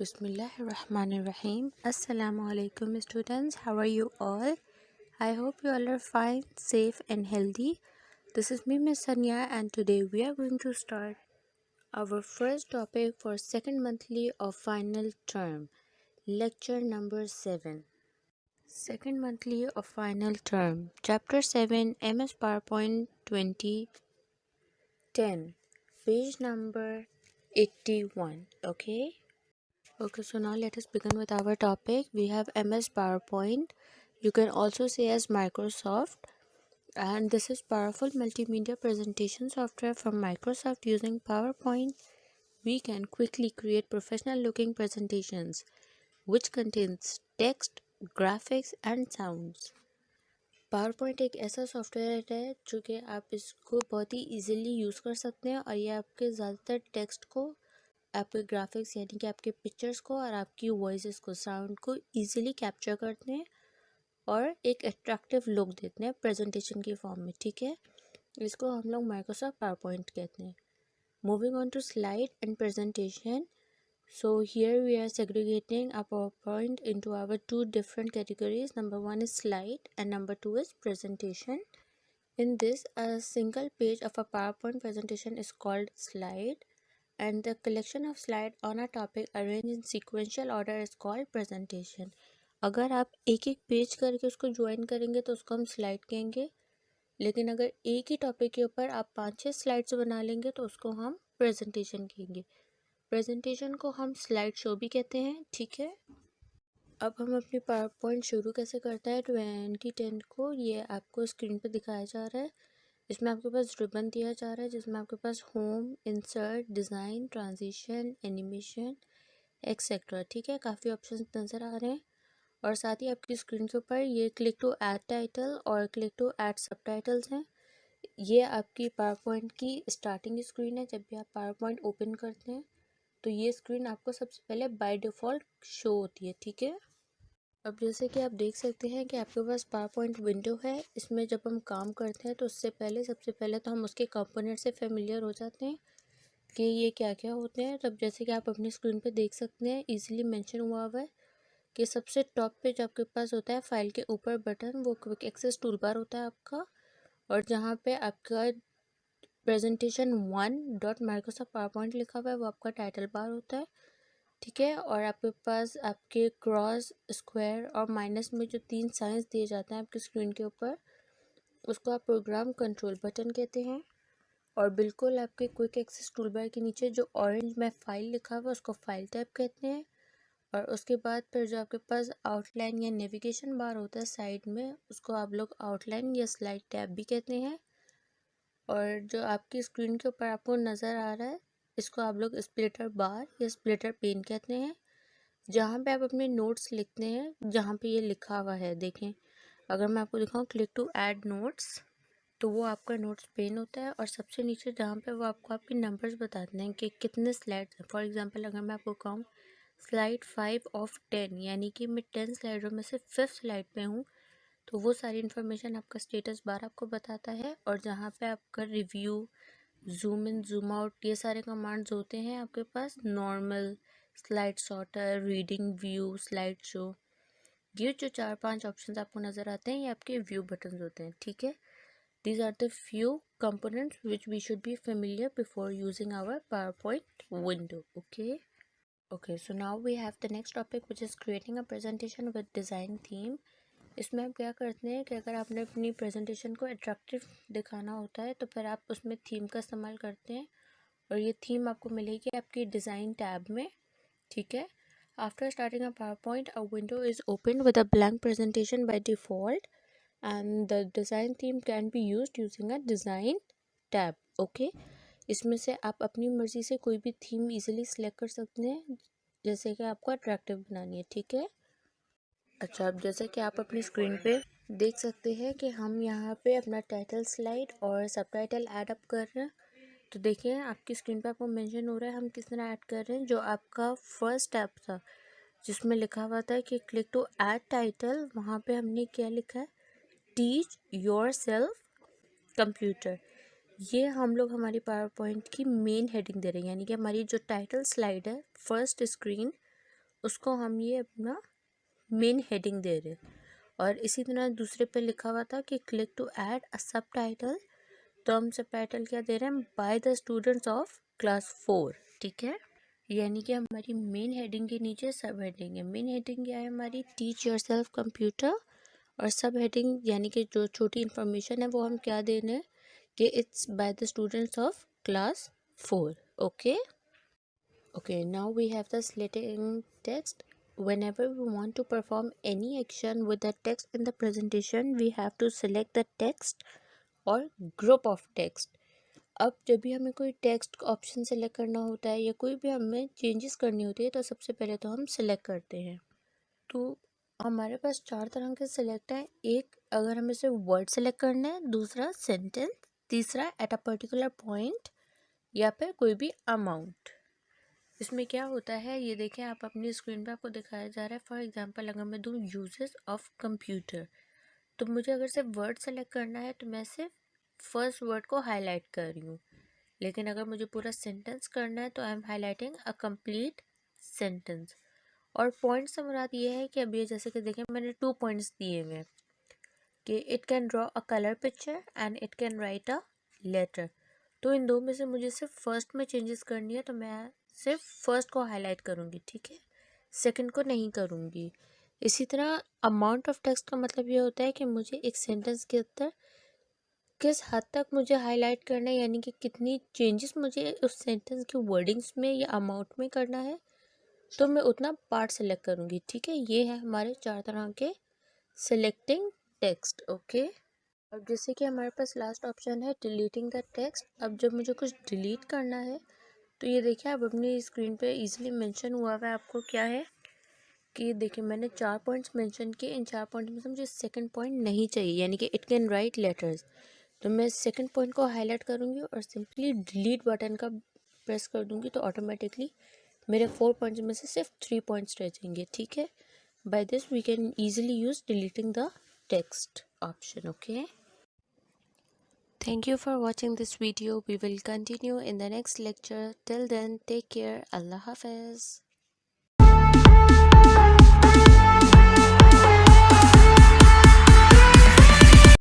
Bismillahirrahmanirrahim. Assalamu alaikum students. How are you all? I hope you all are fine, safe and healthy. This is me, Miss Sanya, and today we are going to start our first topic for second monthly of final term. Lecture number 7. Second monthly of final term. Chapter 7 MS PowerPoint 2010. Page number 81. Okay, so now let us begin with our topic. We have MS PowerPoint. You can also say as Microsoft. And this is powerful multimedia presentation software from Microsoft. Using PowerPoint, we can quickly create professional looking presentations which contains text, graphics and sounds. PowerPoint एक ऐसा software है जो कि आप इसको बहुत ही easily use कर सकते हैं और ये आपके ज़्यादातर टेक्स्ट को, आपके ग्राफिक्स यानी कि आपके पिक्चर्स को और आपकी वॉइसेस को, साउंड को इजीली कैप्चर करते हैं और एक अट्रैक्टिव लुक देते हैं प्रेजेंटेशन की फॉर्म में. ठीक है, इसको हम लोग माइक्रोसॉफ्ट पावरपॉइंट कहते हैं. Moving on to slide and presentation. So here we are segregating our PowerPoint into our two different categories. Number 1 is slide and number 2 is presentation. In this, a single page of a PowerPoint presentation is called slide, and the collection of slide on a topic arranged in sequential order is called presentation. अगर आप एक एक page करके उसको join करेंगे तो उसको हम स्लाइड कहेंगे, लेकिन अगर एक ही टॉपिक के ऊपर आप 5-6 स्लाइड्स बना लेंगे तो उसको हम प्रेजेंटेशन कहेंगे. प्रेजेंटेशन को हम स्लाइड शो भी कहते हैं. ठीक है, अब हम अपनी पावर पॉइंट शुरू कैसे करते हैं. 2010 को ये आपको स्क्रीन पे दिखाया जा रहा है. इसमें आपके पास रिबन दिया जा रहा है जिसमें आपके पास home, insert, design, transition, animation etcetera. ठीक है, काफ़ी ऑप्शन नज़र आ रहे हैं और साथ ही आपकी स्क्रीन के ऊपर ये क्लिक टू ऐड टाइटल और क्लिक टू ऐड सब टाइटल्स हैं. ये आपकी पावर पॉइंट की स्टार्टिंग स्क्रीन है. जब भी आप पावर पॉइंट ओपन करते हैं तो ये स्क्रीन आपको सबसे पहले बाय डिफ़ॉल्ट शो होती है. ठीक है, अब जैसे कि आप देख सकते हैं कि आपके पास पावर पॉइंट विंडो है. इसमें जब हम काम करते हैं तो उससे पहले सबसे पहले तो हम उसके कंपोनेंट से फेमिलियर हो जाते हैं कि ये क्या क्या होते हैं. तब जैसे कि आप अपनी स्क्रीन पे देख सकते हैं, इजीली मेंशन हुआ है कि सबसे टॉप पे जो आपके पास होता है फाइल के ऊपर बटन, वो क्विक एक्सेस टूल बार होता है आपका, और जहाँ पे आपका प्रेजेंटेशन 1.Microsoft PowerPoint लिखा हुआ है वो आपका टाइटल बार होता है. ठीक है, और आपके पास आपके क्रॉस, स्क्वायर और माइनस में जो 3 साइंस दिए जाते हैं आपकी स्क्रीन के ऊपर, उसको आप प्रोग्राम कंट्रोल बटन कहते हैं. और बिल्कुल आपके क्विक एक्सेस टूल बार के नीचे जो ऑरेंज में फाइल लिखा हुआ है उसको फाइल टैब कहते हैं. और उसके बाद फिर जो आपके पास आउटलाइन या नेविगेशन बार होता है साइड में, उसको आप लोग आउटलाइन या स्लाइड टैब भी कहते हैं. और जो आपकी स्क्रीन के ऊपर आपको नज़र आ रहा है इसको आप लोग स्प्लिटर बार या स्प्लिटर पेन कहते हैं, जहाँ पे आप अपने नोट्स लिखते हैं. जहाँ पे ये लिखा हुआ है देखें, अगर मैं आपको दिखाऊँ क्लिक टू ऐड नोट्स, तो वो आपका नोट्स पेन होता है. और सबसे नीचे जहाँ पे वो आपको आपके नंबर्स बताते हैं कि कितने स्लाइड्स हैं. फॉर एग्जांपल अगर मैं आपको कहूँ स्लाइड 5 ऑफ 10, यानी कि मैं 10 स्लाइडों में से 5th स्लाइड पे हूँ, तो वो सारी इन्फॉर्मेशन आपका स्टेटस बार आपको बताता है. और जहाँ पे आपका review, zoom in, zoom out, ये सारे कमांड्स होते हैं आपके पास. Normal, slide sorter, reading view, slide show, ये जो 4-5 ऑप्शंस आपको नज़र आते हैं ये आपके व्यू बटन्स होते हैं. ठीक है, these are the few components which we should be familiar before using our PowerPoint window. Okay, so now we have the next topic which is creating a presentation with design theme. इसमें आप क्या करते हैं कि अगर आपने अपनी presentation को अट्रैक्टिव दिखाना होता है तो फिर आप उसमें थीम का इस्तेमाल करते हैं और ये थीम आपको मिलेगी आपकी डिज़ाइन टैब में. ठीक है, after starting a PowerPoint a window is open with a blank presentation by default and the design theme can be used using a design tab. Okay, इसमें से आप अपनी मर्ज़ी से कोई भी थीम इजीली सिलेक्ट कर सकते हैं जैसे कि आपको अट्रैक्टिव बनानी है. ठीक है, अच्छा, अब जैसे कि आप अपनी स्क्रीन पे देख सकते हैं कि हम यहाँ पे अपना टाइटल स्लाइड और सब टाइटल ऐड अप कर रहे हैं. तो देखिए आपकी स्क्रीन पे आपको मेंशन हो रहा है हम किस तरह ऐड कर रहे हैं. जो आपका फर्स्ट स्टेप था जिसमें लिखा हुआ था कि क्लिक टू ऐड टाइटल, वहाँ पे हमने क्या लिखा है, टीच योर सेल्फ कंप्यूटर. ये हम लोग हमारी पावर पॉइंट की मेन हेडिंग दे रहे हैं, यानी कि हमारी जो टाइटल स्लाइड है, फर्स्ट स्क्रीन, उसको हम ये अपना मेन हेडिंग दे रहे हैं। और इसी तरह दूसरे पे लिखा हुआ था कि क्लिक टू ऐड अ सब टाइटल, तो हम सब टाइटल क्या दे रहे हैं, by the students of class 4। ठीक है, यानी कि हमारी मेन हेडिंग के नीचे सब हेडिंग है। मेन हेडिंग क्या है हमारी, टीच योरसेल्फ कंप्यूटर, और सब हेडिंग यानी कि जो छोटी इन्फॉर्मेशन है वो हम क्या दे रहे हैं कि it's by the students of class 4। Okay okay, now we have the selecting text. Whenever we want to perform any action with the text in the presentation, we have to select the text or group of text. अब जब भी हमें कोई text option select करना होता है या कोई भी हमें चेंजेस करनी होती है, तो सबसे पहले तो हम सेलेक्ट करते हैं। तो हमारे पास 4 तरह के सेलेक्ट हैं। एक, अगर हमें सिर्फ वर्ड सेलेक्ट करना है, दूसरा सेंटेंस, तीसरा एट अ पर्टिकुलर पॉइंट, या फिर कोई भी अमाउंट। इसमें क्या होता है ये देखें आप अपनी स्क्रीन पे, आपको दिखाया जा रहा है। फॉर एग्जांपल अगर मैं दूँ यूजेस ऑफ कंप्यूटर, तो मुझे अगर सिर्फ वर्ड सेलेक्ट करना है तो मैं सिर्फ फर्स्ट वर्ड को हाईलाइट कर रही हूँ। लेकिन अगर मुझे पूरा सेंटेंस करना है तो I am highlighting a complete sentence. और पॉइंट से मुराद ये है कि अभी जैसे कि देखें मैंने 2 पॉइंट्स दिए हुए हैं कि it can draw a colour picture and it can write a letter. तो इन दो में से मुझे सिर्फ फर्स्ट में चेंजेस करनी है, तो मैं सिर्फ फर्स्ट को हाईलाइट करूँगी, ठीक है, सेकंड को नहीं करूँगी। इसी तरह अमाउंट ऑफ टेक्स्ट का मतलब ये होता है कि मुझे एक सेंटेंस के अंदर किस हद तक मुझे हाईलाइट करना है, यानी कि कितनी चेंजेस मुझे उस सेंटेंस के वर्डिंग्स में या अमाउंट में करना है, तो मैं उतना पार्ट सेलेक्ट करूँगी। ठीक है, ये है हमारे 4 तरह के सेलेक्टिंग टेक्स्ट। ओके, अब जैसे कि हमारे पास लास्ट ऑप्शन है डिलीटिंग द टेक्स्ट। अब जब मुझे कुछ डिलीट करना है, तो ये देखिए आप अपनी स्क्रीन पे इजीली मेंशन हुआ है आपको क्या है कि देखिए मैंने 4 पॉइंट्स मेंशन किए। इन 4 पॉइंट में से मुझे सेकंड पॉइंट नहीं चाहिए, यानी कि इट कैन राइट लेटर्स। तो मैं सेकंड पॉइंट को हाईलाइट करूँगी और सिंपली डिलीट बटन का प्रेस कर दूँगी, तो ऑटोमेटिकली मेरे 4 पॉइंट्स में से सिर्फ 3 पॉइंट्स रह जाएंगे। ठीक है, by this we can easily use deleting the text option. Okay, thank you for watching this video. We will continue in the next lecture. Till then, take care. Allah Hafiz.